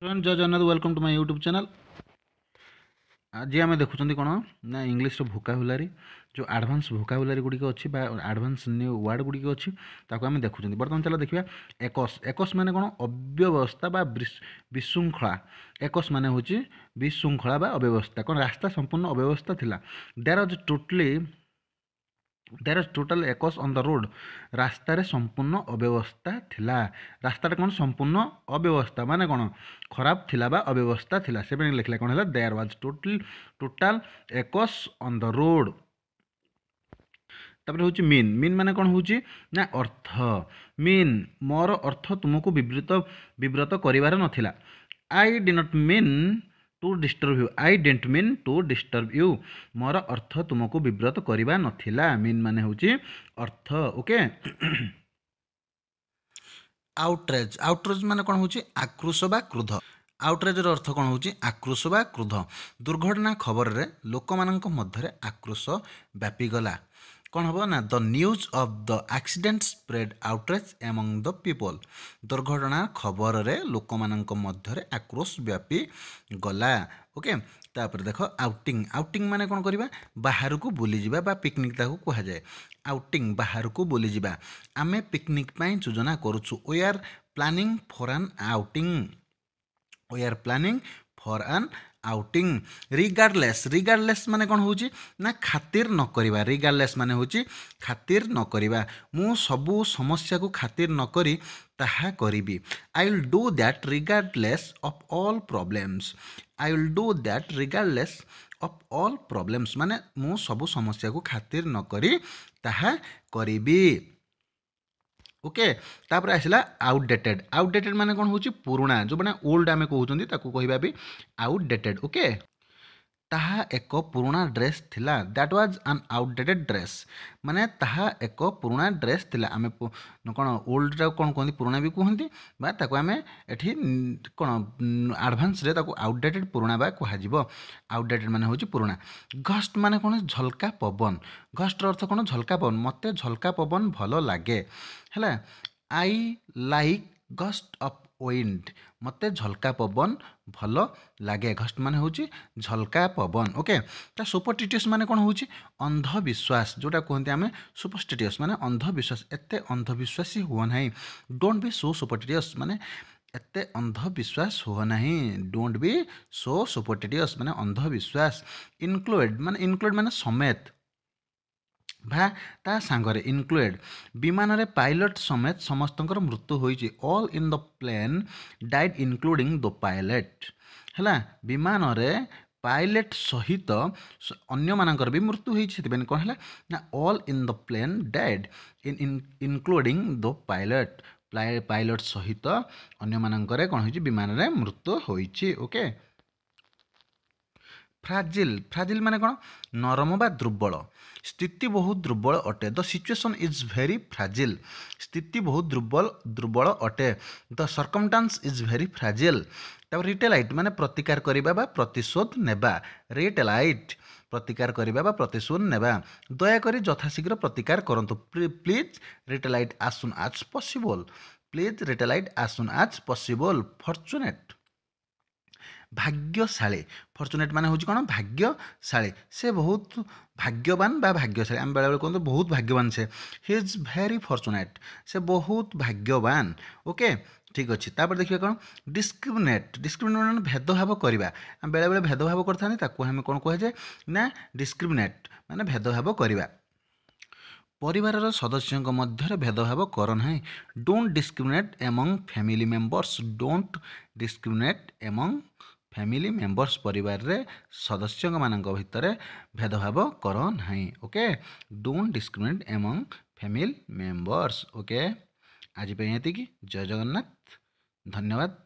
Friend Jai Jagannath welcome to my YouTube channel. आज आम देखुं कौन ना इंग्लीश भोकाबुलारी जो आडभांस भोकाबुलारी गुड़िक अच्छी आडभांस न्यू वार्ड गुड़िक अच्छी आम देखुं। बर्तमान चलो देखिए एकस एकस माने कौन अव्यवस्था बा विशृंखला। एकस माने हूँ विशृंखला बा अव्यवस्था। कौन रास्ता संपूर्ण अव्यवस्था थिला। देयर इज टोटल एकस ऑन द रोड। रास्तार संपूर्ण अव्यवस्था थिला। रास्ता कौन संपूर्ण अव्यवस्था माने कौन खराब थिला बा अव्यवस्था थिला से लिखला कौन है देयर वाज टोटाल एकस ऑन द रोड। तापर हूँ मीन मीन माने कौन हूँ ना अर्थ। मीन मोर अर्थ तुमको विव्रत करिवार नथिला। I did not mean to disturb you. I didn't mean to disturb you. मोर अर्थ तुमको विव्रत करिवा नथिला। मीन माने हूँ अर्थ। ओके आउटरेज आउटरेज माने कौन हूँ आक्रोश बा क्रोध। आउटरेज अर्थ कौन हूँ आक्रोश बा क्रोध। दुर्घटना खबर रे लोक मानक मध्य आक्रोश व्यापीगला। कौन हम ना the news of the accident spread outrage among the people. दुर्घटना खबर रे लोक मानक मध्य आक्रोश व्यापी गला। ओके तापर देख आउटिंग आउटिंग माने कौन करवा बाहर को बुली जावा बा पिकनिक ताकू कहा जाए। आउटिंग बाहर को बुली जावा। आमे पिकनिक पाई योजना करूछु। We are planning for an outing. We are planning for an outing. Regardless regardless माने कौन हूँ ना खातिर न करिबा। रिगार्डलेस माने हूँ खातिर न करिबा। मु सबू समस्या को खातिर न करी ताहा करिबी। I will do that regardless of all problems. I will do that regardless of all problems माने मु सबू समस्या को खातिर न करी ताहा करिबी। ओके तापर आसला आउटडेटेड। आउटडेटेड माने कौन हूँ पुराणा जो मैंने ओल्ड आम कहते कहवा भी आउटडेटेड। ओके ताहा एक पुराणा ड्रेस थिला। That was an outdated dress माने ताहा एक पुराणा ड्रेस थिला। आमे कौन ओल्ड कौन कहते पुराणा भी कहते बा ताको आमे एठी कौन एडवांस रे ताको आउटडेटेड पुराणा बा कह। आउटडेटेड माने हूँ पुराणा। घस्ट माने कौन झलका पवन। घस्ट अर्थ कौन झलका पवन। मते झलका पवन भल लगे है। I like gust of wind. मते झलका पवन भल लगे। घस्ट माने हूँ झलका पवन। ओके ता सुपरस्टिशियस माने कौन हूँ अंधविश्वास जोटा कहते आम सुपरस्टिशियस माने अंधविश्वास। एते अंधविश्वासी हुआ ना। डोंट बी सो सुपरस्टिशियस माने एते अंधविश्वास हुआ ना। डोंट बी सो सुपरस्टिशियस माने अंधविश्वास। इनक्लूड माने समेत भा ता सांगरे इनक्लूड। विमान रे पायलट समेत समस्तंकर मृत्यु होइछि। All in the plane died including the pilot है। विमान रे पायलट सहित अन्य मानकर भी मृत्यु होइछि। कौन है ना all in the plane died including the pilot. Pilot सहित अन्य मानकर कौन होइछि विमान रे मृत्यु होइछि। ओके फ्राजिल फ्राजिल माने कौन नरम बा दुर्बल। स्थिति बहुत दुर्बल अटे। The situation is very fragile. स्थिति बहुत दुर्बल अटे। The circumstance is very fragile. तब रिटेलाइट माने प्रतिकार करिबा बा प्रतिशोध नेबा। रिटेलाइट प्रतिकार करिबा बा प्रतिशोध नेबा। दयाकरी यथाशीघ्र प्रतिकार करंतु। Please retaliate as soon as possible. Please retaliate as soon as possible. Fortunate भाग्यशाली। फॉर्चुनेट माने हूँ कौन भाग्यशाली। से बहुत भाग्यवान बा भाग्यशाली। आम बेले कहते बहुत भाग्यवान से। ही इज भेरी फॉर्चुनेट से बहुत भाग्यवान। ओके ठीक अच्छे तापर देखिए कौन डिस्क्रिमिनेट। डिस्क्रिमिनेट माने भेदभाव करवा। आम बेले बेले भेदभाव करते आम कौन कहुए ना डिस्क्रिमिनेट माने भेदभाव करवा। परिवार सदस्यों मध्य भेदभाव कर ना। Don't discriminate among family members. Don't discriminate among family members परिवार रे सदस्य मानक भितर भेदभाव कर ना। Okay don't discriminate among family members. Okay आज पे ये जय जगन्नाथ धन्यवाद।